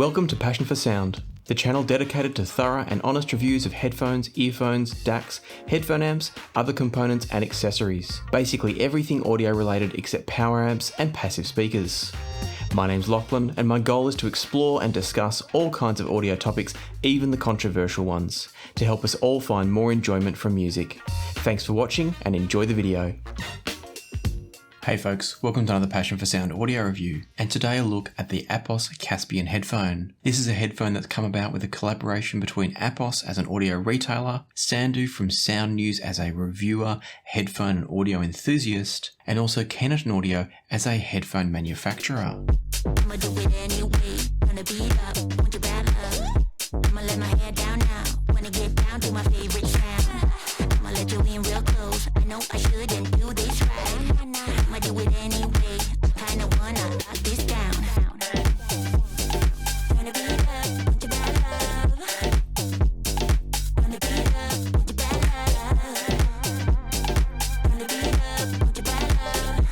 Welcome to Passion for Sound, the channel dedicated to thorough and honest reviews of headphones, earphones, DACs, headphone amps, other components and accessories. Basically everything audio related except power amps and passive speakers. My name's Lachlan and my goal is to explore and discuss all kinds of audio topics, even the controversial ones, to help us all find more enjoyment from music. Thanks for watching and enjoy the video. Hey folks, welcome to another Passion for Sound audio review, and today a look at the Apos Caspian Headphone. This is a headphone that's come about with a collaboration between Apos as an audio retailer, Sandu from Sound News as a reviewer, headphone and audio enthusiast, and also Kenerton Audio as a headphone manufacturer. I'ma do it anyway, wanna beat up, want your bad love. I'ma let my hair down now, wanna get down to my favorite sound. I'ma let you in real close, I know I shouldn't do this right. I'ma do it anyway, I kinda wanna lock this down. Wanna beat up, want your bad love. Wanna beat up, want your bad love. Wanna beat up, want your bad love.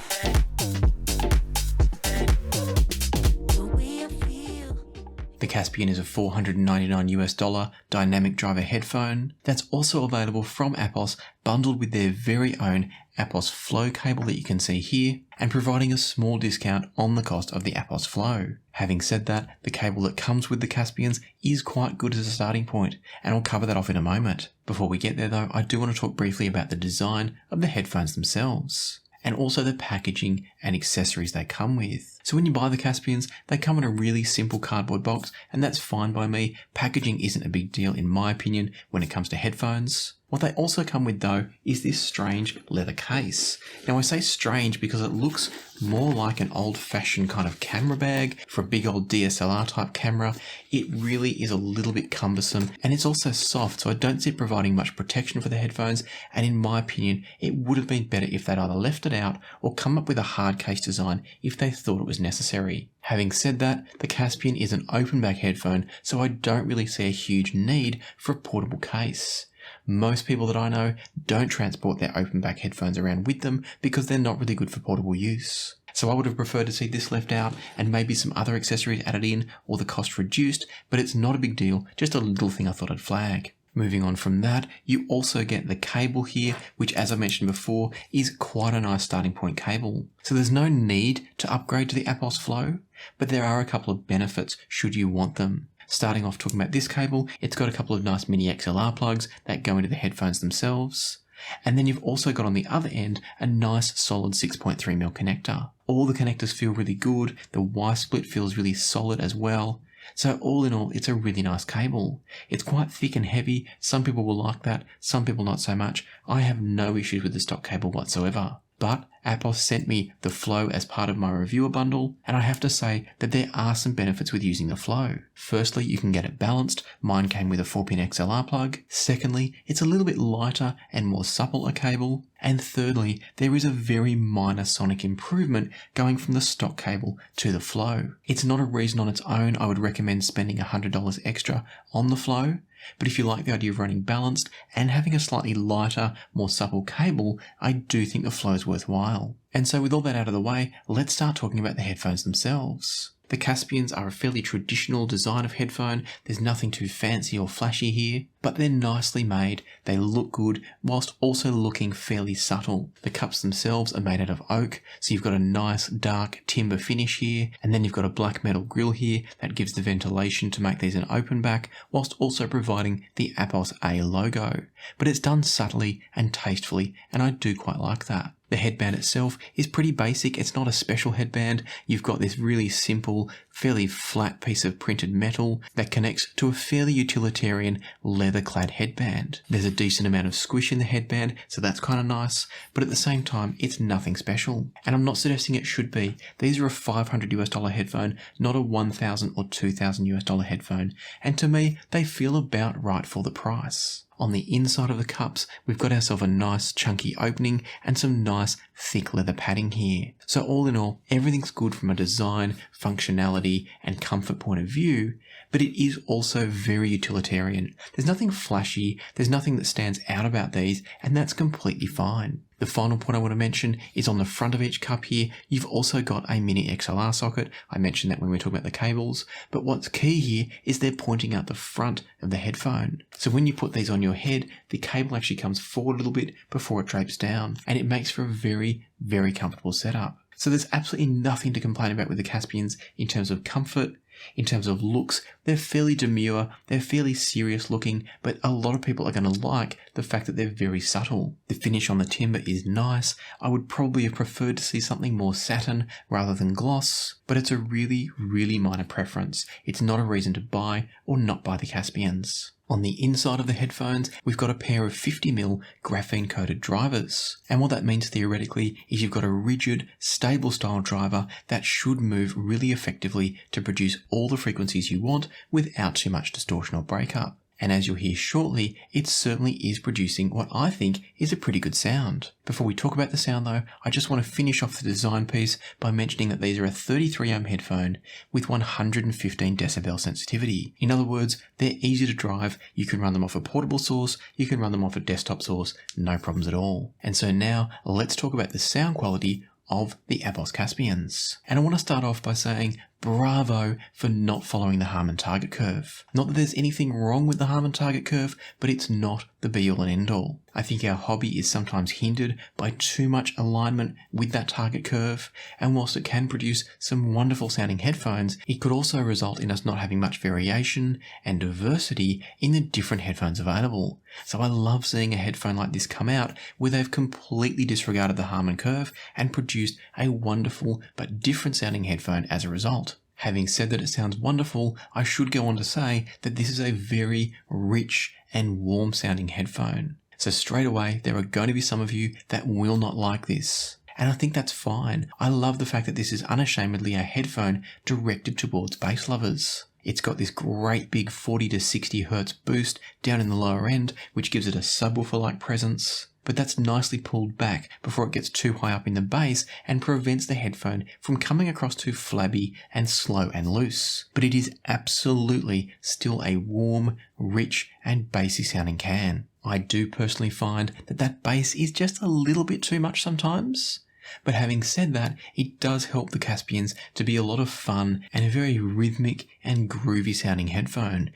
The Caspian is a $499 dynamic driver headphone that's also available from Apos, bundled with their very own Apos Flow cable that you can see here, and providing a small discount on the cost of the Apos Flow. Having said that, the cable that comes with the Caspians is quite good as a starting point, and I'll cover that off in a moment. Before we get there though, I do want to talk briefly about the design of the headphones themselves, and also the packaging and accessories they come with. So when you buy the Caspians, they come in a really simple cardboard box, and that's fine by me. Packaging isn't a big deal in my opinion when it comes to headphones. What they also come with though is this strange leather case. Now I say strange because it looks more like an old-fashioned kind of camera bag for a big old DSLR type camera. It really is a little bit cumbersome, and it's also soft, so I don't see it providing much protection for the headphones, and in my opinion it would have been better if they'd either left it out or come up with a hard case design if they thought it was necessary. Having said that, the Caspian is an open back headphone, so I don't really see a huge need for a portable case. Most people that I know don't transport their open back headphones around with them because they're not really good for portable use. So I would have preferred to see this left out and maybe some other accessories added in or the cost reduced, but it's not a big deal, just a little thing I thought I'd flag. Moving on from that, you also get the cable here, which as I mentioned before, is quite a nice starting point cable. So there's no need to upgrade to the Apos Flow, but there are a couple of benefits should you want them. Starting off talking about this cable, it's got a couple of nice mini XLR plugs that go into the headphones themselves. And then you've also got on the other end a nice solid 6.3mm connector. All the connectors feel really good, the Y split feels really solid as well. So all in all, it's a really nice cable. It's quite thick and heavy, some people will like that, some people not so much. I have no issues with the stock cable whatsoever. But Apos sent me the Flow as part of my reviewer bundle, and I have to say that there are some benefits with using the Flow. Firstly, you can get it balanced. Mine came with a 4-pin XLR plug. Secondly, it's a little bit lighter and more supple a cable. And thirdly, there is a very minor sonic improvement going from the stock cable to the Flow. It's not a reason on its own I would recommend spending $100 extra on the Flow, but if you like the idea of running balanced and having a slightly lighter, more supple cable, I do think the Flow is worthwhile. And so with all that out of the way, let's start talking about the headphones themselves. The Caspians are a fairly traditional design of headphone. There's nothing too fancy or flashy here, but they're nicely made. They look good whilst also looking fairly subtle. The cups themselves are made out of oak, so you've got a nice dark timber finish here, and then you've got a black metal grille here that gives the ventilation to make these an open back, whilst also providing the Apos A logo. But it's done subtly and tastefully, and I do quite like that. The headband itself is pretty basic. It's not a special headband. You've got this really simple, fairly flat piece of printed metal that connects to a fairly utilitarian leather-clad headband. There's a decent amount of squish in the headband, so that's kind of nice, but at the same time, it's nothing special. And I'm not suggesting it should be. These are a $500 headphone, not a $1,000 or $2,000 headphone, and to me, they feel about right for the price. On the inside of the cups, we've got ourselves a nice chunky opening and some nice thick leather padding here. So all in all, everything's good from a design, functionality and comfort point of view, but it is also very utilitarian. There's nothing flashy, there's nothing that stands out about these, and that's completely fine. The final point I want to mention is on the front of each cup here, you've also got a mini XLR socket. I mentioned that when we were talking about the cables, but what's key here is they're pointing out the front of the headphone. So when you put these on your head, the cable actually comes forward a little bit before it drapes down, and it makes for a very, very comfortable setup. So there's absolutely nothing to complain about with the Caspians in terms of comfort. In terms of looks, they're fairly demure, they're fairly serious looking, but a lot of people are going to like the fact that they're very subtle. The finish on the timber is nice. I would probably have preferred to see something more satin rather than gloss, but it's a really, really minor preference. It's not a reason to buy or not buy the Caspians. On the inside of the headphones, we've got a pair of 50mm graphene-coated drivers. And what that means theoretically is you've got a rigid, stable style driver that should move really effectively to produce all the frequencies you want without too much distortion or breakup. And as you'll hear shortly, it certainly is producing what I think is a pretty good sound. Before we talk about the sound though, I just want to finish off the design piece by mentioning that these are a 33ohm headphone with 115 decibel sensitivity. In other words, they're easy to drive, you can run them off a portable source, you can run them off a desktop source, no problems at all. And so now, let's talk about the sound quality of the Apos Caspians. And I want to start off by saying bravo for not following the Harman target curve. Not that there's anything wrong with the Harman target curve, but it's not the be-all and end-all. I think our hobby is sometimes hindered by too much alignment with that target curve, and whilst it can produce some wonderful sounding headphones, it could also result in us not having much variation and diversity in the different headphones available. So I love seeing a headphone like this come out where they've completely disregarded the Harman curve and produced a wonderful but different sounding headphone as a result. Having said that it sounds wonderful, I should go on to say that this is a very rich and warm sounding headphone. So straight away, there are going to be some of you that will not like this. And I think that's fine. I love the fact that this is unashamedly a headphone directed towards bass lovers. It's got this great big 40 to 60 Hz boost down in the lower end, which gives it a subwoofer-like presence. But that's nicely pulled back before it gets too high up in the bass and prevents the headphone from coming across too flabby and slow and loose. But it is absolutely still a warm, rich and bassy sounding can. I do personally find that bass is just a little bit too much sometimes. But having said that, it does help the Caspians to be a lot of fun and a very rhythmic and groovy sounding headphone.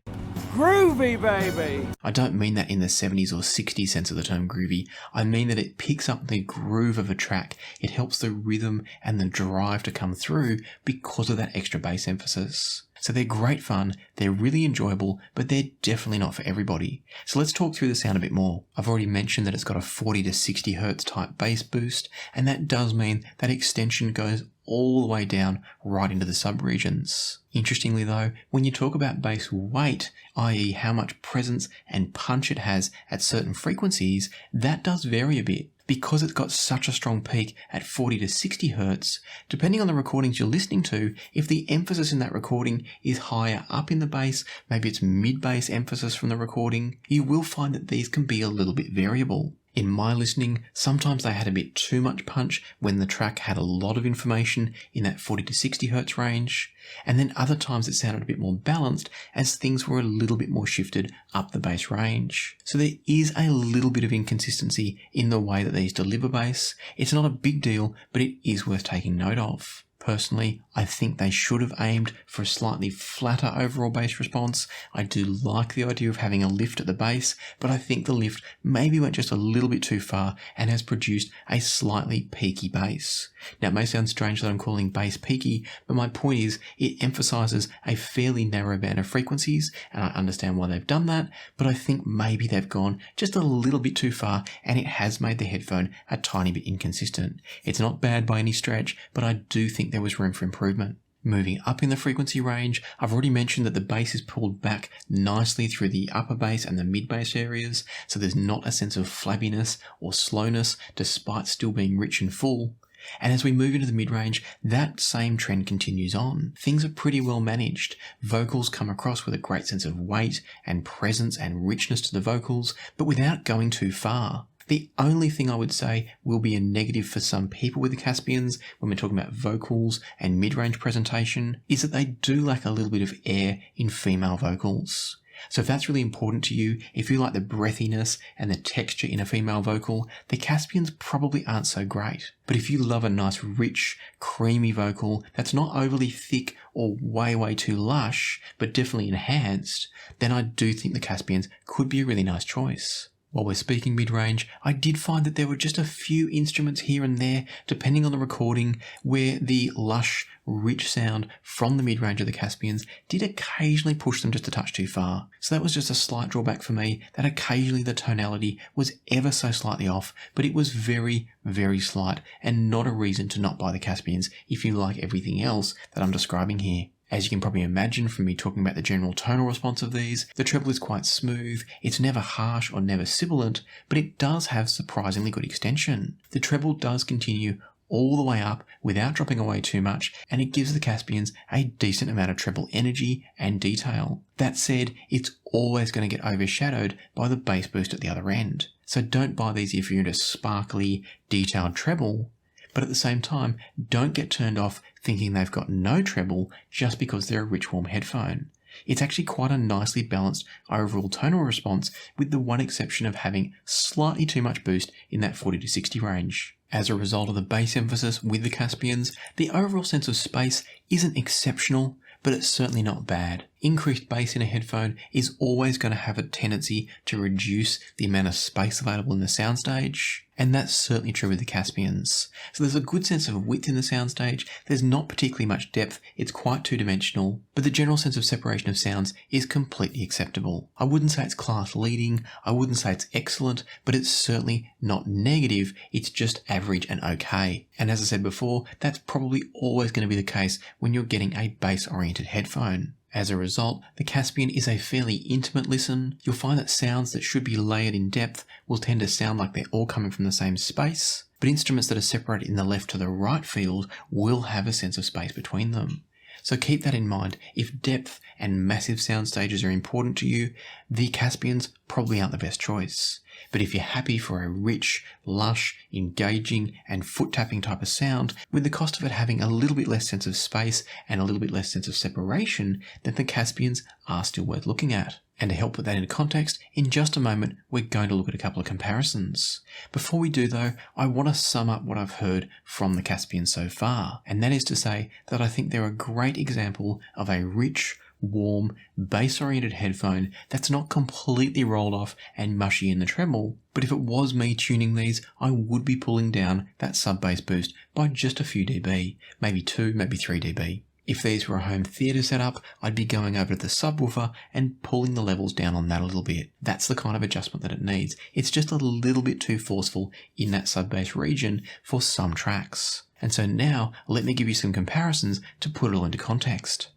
Groovy, baby! I don't mean that in the 70s or 60s sense of the term groovy. I mean that it picks up the groove of a track. It helps the rhythm and the drive to come through because of that extra bass emphasis. So they're great fun, they're really enjoyable, but they're definitely not for everybody. So let's talk through the sound a bit more. I've already mentioned that it's got a 40 to 60 Hz type bass boost, and that does mean that extension goes all the way down right into the subregions. Interestingly though, when you talk about bass weight, i.e. how much presence and punch it has at certain frequencies, that does vary a bit. Because it's got such a strong peak at 40 to 60 Hz, depending on the recordings you're listening to, if the emphasis in that recording is higher up in the bass, maybe it's mid-bass emphasis from the recording, you will find that these can be a little bit variable. In my listening, sometimes they had a bit too much punch when the track had a lot of information in that 40 to 60 Hz range, and then other times it sounded a bit more balanced as things were a little bit more shifted up the bass range. So there is a little bit of inconsistency in the way that these deliver bass. It's not a big deal, but it is worth taking note of. Personally, I think they should have aimed for a slightly flatter overall bass response. I do like the idea of having a lift at the bass, but I think the lift maybe went just a little bit too far and has produced a slightly peaky bass. Now it may sound strange that I'm calling bass peaky, but my point is it emphasises a fairly narrow band of frequencies, and I understand why they've done that, but I think maybe they've gone just a little bit too far and it has made the headphone a tiny bit inconsistent. It's not bad by any stretch, but I do think there was room for improvement. Moving up in the frequency range, I've already mentioned that the bass is pulled back nicely through the upper bass and the mid bass areas, so there's not a sense of flabbiness or slowness despite still being rich and full. And as we move into the mid-range, that same trend continues on. Things are pretty well managed. Vocals come across with a great sense of weight and presence and richness to the vocals, but without going too far. The only thing I would say will be a negative for some people with the Caspians when we're talking about vocals and mid-range presentation is that they do lack a little bit of air in female vocals. So if that's really important to you, if you like the breathiness and the texture in a female vocal, the Caspians probably aren't so great. But if you love a nice, rich, creamy vocal that's not overly thick or way too lush, but definitely enhanced, then I do think the Caspians could be a really nice choice. While we're speaking mid-range, I did find that there were just a few instruments here and there, depending on the recording, where the lush, rich sound from the mid-range of the Caspians did occasionally push them just a touch too far. So that was just a slight drawback for me, that occasionally the tonality was ever so slightly off, but it was very slight, and not a reason to not buy the Caspians if you like everything else that I'm describing here. As you can probably imagine from me talking about the general tonal response of these, the treble is quite smooth, it's never harsh or never sibilant, but it does have surprisingly good extension. The treble does continue all the way up without dropping away too much, and it gives the Caspians a decent amount of treble energy and detail. That said, it's always going to get overshadowed by the bass boost at the other end. So don't buy these if you're into sparkly, detailed treble, but at the same time, don't get turned off thinking they've got no treble just because they're a rich, warm headphone. It's actually quite a nicely balanced overall tonal response, with the one exception of having slightly too much boost in that 40 to 60 range. As a result of the bass emphasis with the Caspians, the overall sense of space isn't exceptional, but it's certainly not bad. Increased bass in a headphone is always going to have a tendency to reduce the amount of space available in the soundstage, and that's certainly true with the Caspians. So there's a good sense of width in the soundstage, there's not particularly much depth, it's quite two-dimensional, but the general sense of separation of sounds is completely acceptable. I wouldn't say it's class leading, I wouldn't say it's excellent, but it's certainly not negative, it's just average and okay. And as I said before, that's probably always going to be the case when you're getting a bass-oriented headphone. As a result, the Caspian is a fairly intimate listen. You'll find that sounds that should be layered in depth will tend to sound like they're all coming from the same space, but instruments that are separated in the left to the right field will have a sense of space between them. So keep that in mind. If depth and massive sound stages are important to you, the Caspians probably aren't the best choice. But if you're happy for a rich, lush, engaging and foot-tapping type of sound, with the cost of it having a little bit less sense of space and a little bit less sense of separation, then the Caspians are still worth looking at. And to help put that into context, in just a moment we're going to look at a couple of comparisons. Before we do though, I want to sum up what I've heard from the Caspian so far, and that is to say that I think they're a great example of a rich, warm, bass-oriented headphone that's not completely rolled off and mushy in the treble, but if it was me tuning these, I would be pulling down that sub-bass boost by just a few dB, maybe 2, maybe 3 dB. If these were a home theatre setup, I'd be going over to the subwoofer and pulling the levels down on that a little bit. That's the kind of adjustment that it needs. It's just a little bit too forceful in that sub-bass region for some tracks. And so now, let me give you some comparisons to put it all into context.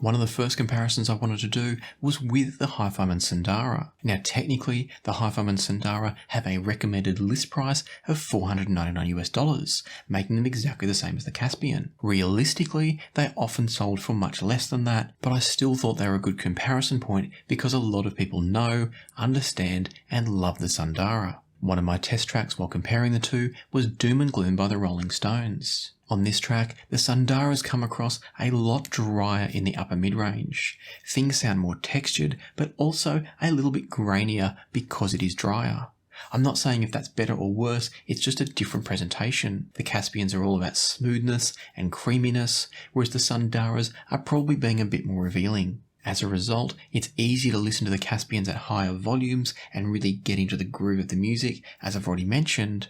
One of the first comparisons I wanted to do was with the Hi-Fiman Sundara. Now technically, the Hi-Fiman Sundara have a recommended list price of $499, making them exactly the same as the Caspian. Realistically, they often sold for much less than that, but I still thought they were a good comparison point because a lot of people know, understand, and love the Sundara. One of my test tracks while comparing the two was Doom and Gloom by the Rolling Stones. On this track, the Sundara's come across a lot drier in the upper mid-range. Things sound more textured, but also a little bit grainier because it is drier. I'm not saying if that's better or worse, it's just a different presentation. The Caspians are all about smoothness and creaminess, whereas the Sundaras are probably being a bit more revealing. As a result, it's easy to listen to the Caspians at higher volumes and really get into the groove of the music, as I've already mentioned.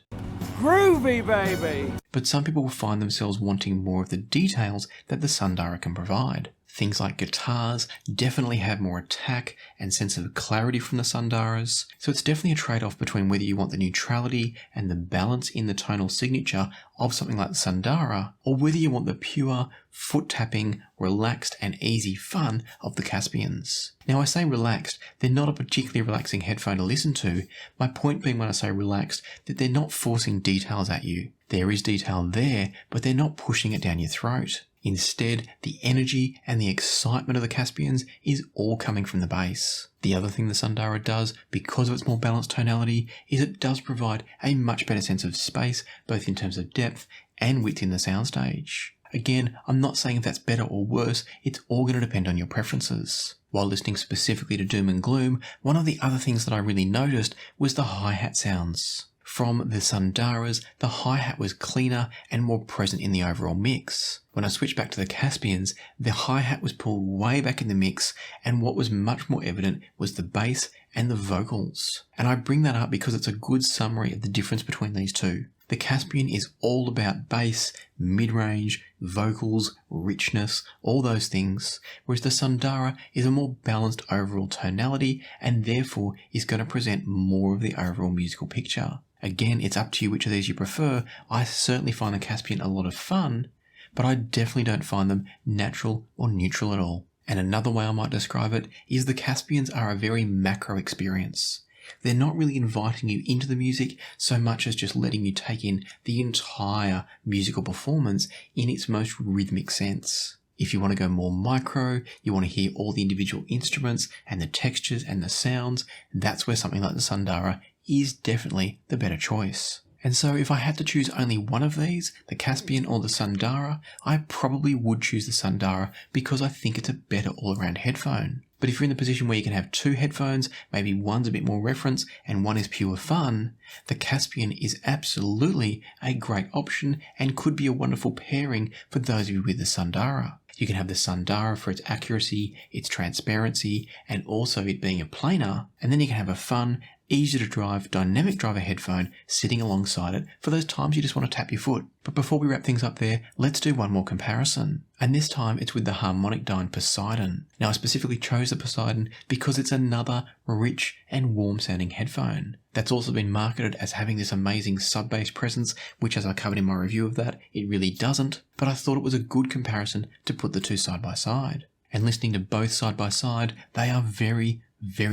Groovy, baby! But some people will find themselves wanting more of the details that the Sundara can provide. Things like guitars definitely have more attack and sense of clarity from the Sundaras, so it's definitely a trade-off between whether you want the neutrality and the balance in the tonal signature of something like the Sundara, or whether you want the pure, foot-tapping, relaxed and easy fun of the Caspians. Now I say relaxed, they're not a particularly relaxing headphone to listen to, my point being when I say relaxed, that they're not forcing details at you. There is detail there, but they're not pushing it down your throat. Instead, the energy and the excitement of the Caspians is all coming from the bass. The other thing the Sundara does, because of its more balanced tonality, is it does provide a much better sense of space, both in terms of depth and width in the soundstage. Again, I'm not saying if that's better or worse, it's all going to depend on your preferences. While listening specifically to Doom and Gloom, one of the other things that I really noticed was the hi-hat sounds. From the Sundaras, the hi-hat was cleaner and more present in the overall mix. When I switched back to the Caspians, the hi-hat was pulled way back in the mix, and what was much more evident was the bass and the vocals. And I bring that up because it's a good summary of the difference between these two. The Caspian is all about bass, mid-range, vocals, richness, all those things, whereas the Sundara is a more balanced overall tonality and therefore is going to present more of the overall musical picture. Again, it's up to you which of these you prefer. I certainly find the Caspian a lot of fun, but I definitely don't find them natural or neutral at all. And another way I might describe it is the Caspians are a very macro experience. They're not really inviting you into the music so much as just letting you take in the entire musical performance in its most rhythmic sense. If you want to go more micro, you want to hear all the individual instruments and the textures and the sounds, that's where something like the Sundara is definitely the better choice. And so if I had to choose only one of these, the Caspian or the Sundara, I probably would choose the Sundara because I think it's a better all-around headphone. But if you're in the position where you can have two headphones, maybe one's a bit more reference and one is pure fun, the Caspian is absolutely a great option and could be a wonderful pairing for those of you with the Sundara. You can have the Sundara for its accuracy, its transparency, and also it being a planar, and then you can have a fun, easy to drive, dynamic driver headphone sitting alongside it for those times you just want to tap your foot. But before we wrap things up there, let's do one more comparison. And this time it's with the harmonic dyne Poseidon. Now I specifically chose the Poseidon because it's another rich and warm sounding headphone. That's also been marketed as having this amazing sub-bass presence, which as I covered in my review of that, it really doesn't. But I thought it was a good comparison to put the two side by side. And listening to both side by side, they are very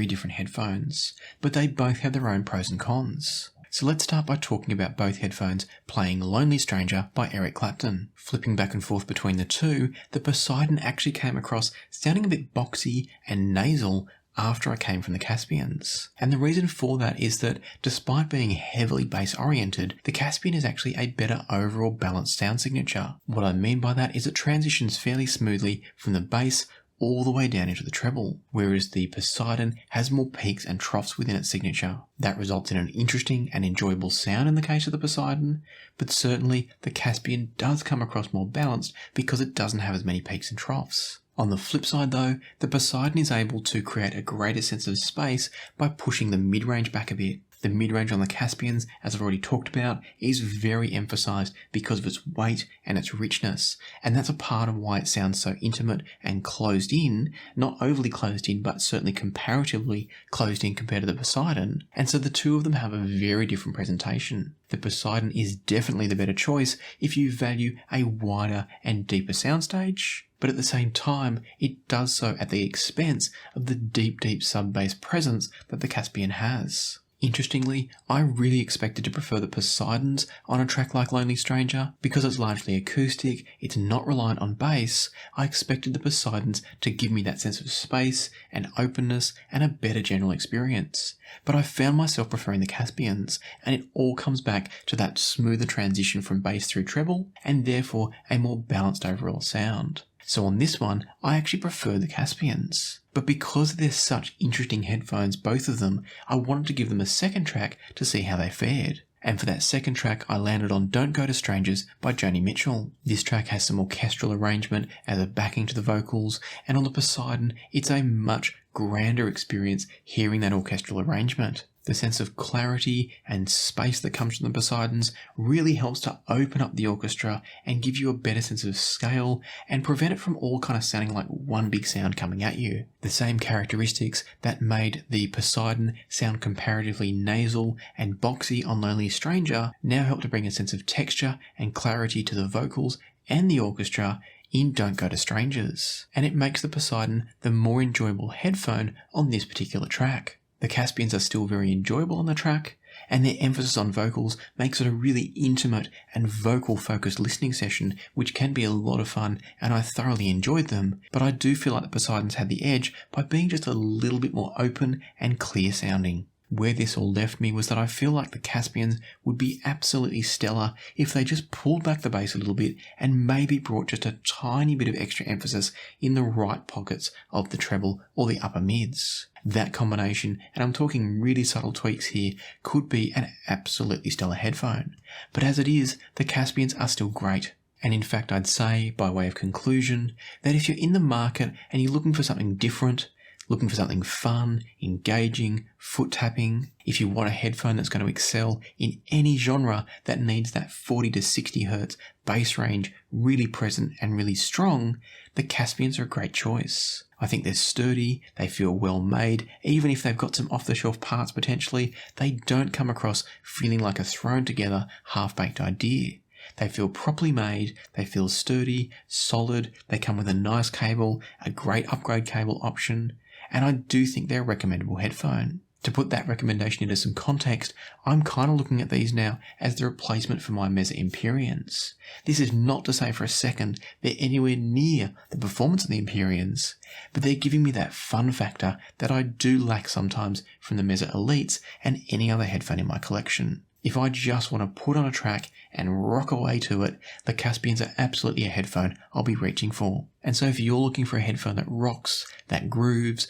different headphones, but they both have their own pros and cons. So let's start by talking about both headphones playing Lonely Stranger by Eric Clapton. Flipping back and forth between the two, the Poseidon actually came across sounding a bit boxy and nasal after I came from the Caspians. And the reason for that is that despite being heavily bass oriented, the Caspian is actually a better overall balanced sound signature. What I mean by that is it transitions fairly smoothly from the bass all the way down into the treble, whereas the Poseidon has more peaks and troughs within its signature. That results in an interesting and enjoyable sound in the case of the Poseidon, but certainly the Caspian does come across more balanced because it doesn't have as many peaks and troughs. On the flip side though, the Poseidon is able to create a greater sense of space by pushing the mid-range back a bit. The mid-range on the Caspians, as I've already talked about, is very emphasised because of its weight and its richness, and that's a part of why it sounds so intimate and closed in, not overly closed in, but certainly comparatively closed in compared to the Poseidon, and so the two of them have a very different presentation. The Poseidon is definitely the better choice if you value a wider and deeper soundstage, but at the same time, it does so at the expense of the deep sub-bass presence that the Caspian has. Interestingly, I really expected to prefer the Poseidons on a track like Lonely Stranger. Because it's largely acoustic, it's not reliant on bass, I expected the Poseidons to give me that sense of space and openness and a better general experience. But I found myself preferring the Caspians, and it all comes back to that smoother transition from bass through treble, and therefore a more balanced overall sound. So on this one, I actually prefer the Caspians. But because they're such interesting headphones, both of them, I wanted to give them a second track to see how they fared. And for that second track, I landed on Don't Go to Strangers by Joni Mitchell. This track has some orchestral arrangement as a backing to the vocals, and on the Poseidon, it's a much grander experience hearing that orchestral arrangement. The sense of clarity and space that comes from the Poseidons really helps to open up the orchestra and give you a better sense of scale and prevent it from all kind of sounding like one big sound coming at you. The same characteristics that made the Poseidon sound comparatively nasal and boxy on Lonely Stranger now help to bring a sense of texture and clarity to the vocals and the orchestra in Don't Go to Strangers. And it makes the Poseidon the more enjoyable headphone on this particular track. The Caspians are still very enjoyable on the track, and their emphasis on vocals makes it a really intimate and vocal-focused listening session, which can be a lot of fun, and I thoroughly enjoyed them, but I do feel like the Poseidons had the edge by being just a little bit more open and clear sounding. Where this all left me was that I feel like the Caspians would be absolutely stellar if they just pulled back the bass a little bit and maybe brought just a tiny bit of extra emphasis in the right pockets of the treble or the upper mids. That combination, and I'm talking really subtle tweaks here, could be an absolutely stellar headphone. But as it is, the Caspians are still great. And in fact, I'd say, by way of conclusion, that if you're in the market and you're looking for something different, looking for something fun, engaging, foot tapping, if you want a headphone that's going to excel in any genre that needs that 40 to 60 Hz bass range really present and really strong, the Caspians are a great choice. I think they're sturdy, they feel well made, even if they've got some off-the-shelf parts potentially, they don't come across feeling like a thrown together, half-baked idea. They feel properly made, they feel sturdy, solid, they come with a nice cable, a great upgrade cable option, and I do think they're a recommendable headphone. To put that recommendation into some context, I'm kind of looking at these now as the replacement for my Mesa Empyreans. This is not to say for a second they're anywhere near the performance of the Empyreans, but they're giving me that fun factor that I do lack sometimes from the Mesa Elites and any other headphone in my collection. If I just want to put on a track and rock away to it, the Caspians are absolutely a headphone I'll be reaching for. And so if you're looking for a headphone that rocks, that grooves,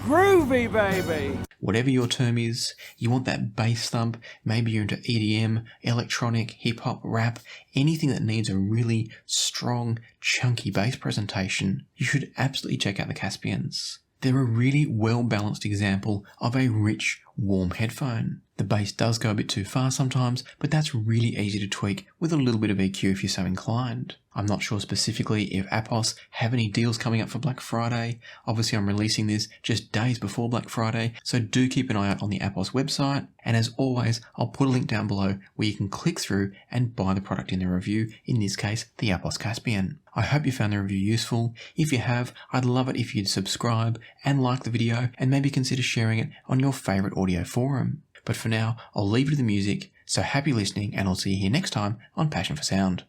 Groovy, baby! whatever your term is, you want that bass thump, maybe you're into EDM, electronic, hip-hop, rap, anything that needs a really strong, chunky bass presentation, you should absolutely check out the Caspians. They're a really well-balanced example of a rich, warm headphone. The bass does go a bit too far sometimes, but that's really easy to tweak with a little bit of EQ if you're so inclined. I'm not sure specifically if Apos have any deals coming up for Black Friday. Obviously I'm releasing this just days before Black Friday, so do keep an eye out on the Apos website. And as always, I'll put a link down below where you can click through and buy the product in the review, in this case, the Apos Caspian. I hope you found the review useful. If you have, I'd love it if you'd subscribe and like the video and maybe consider sharing it on your favourite audio forum. But for now, I'll leave you to the music, so happy listening and I'll see you here next time on Passion for Sound.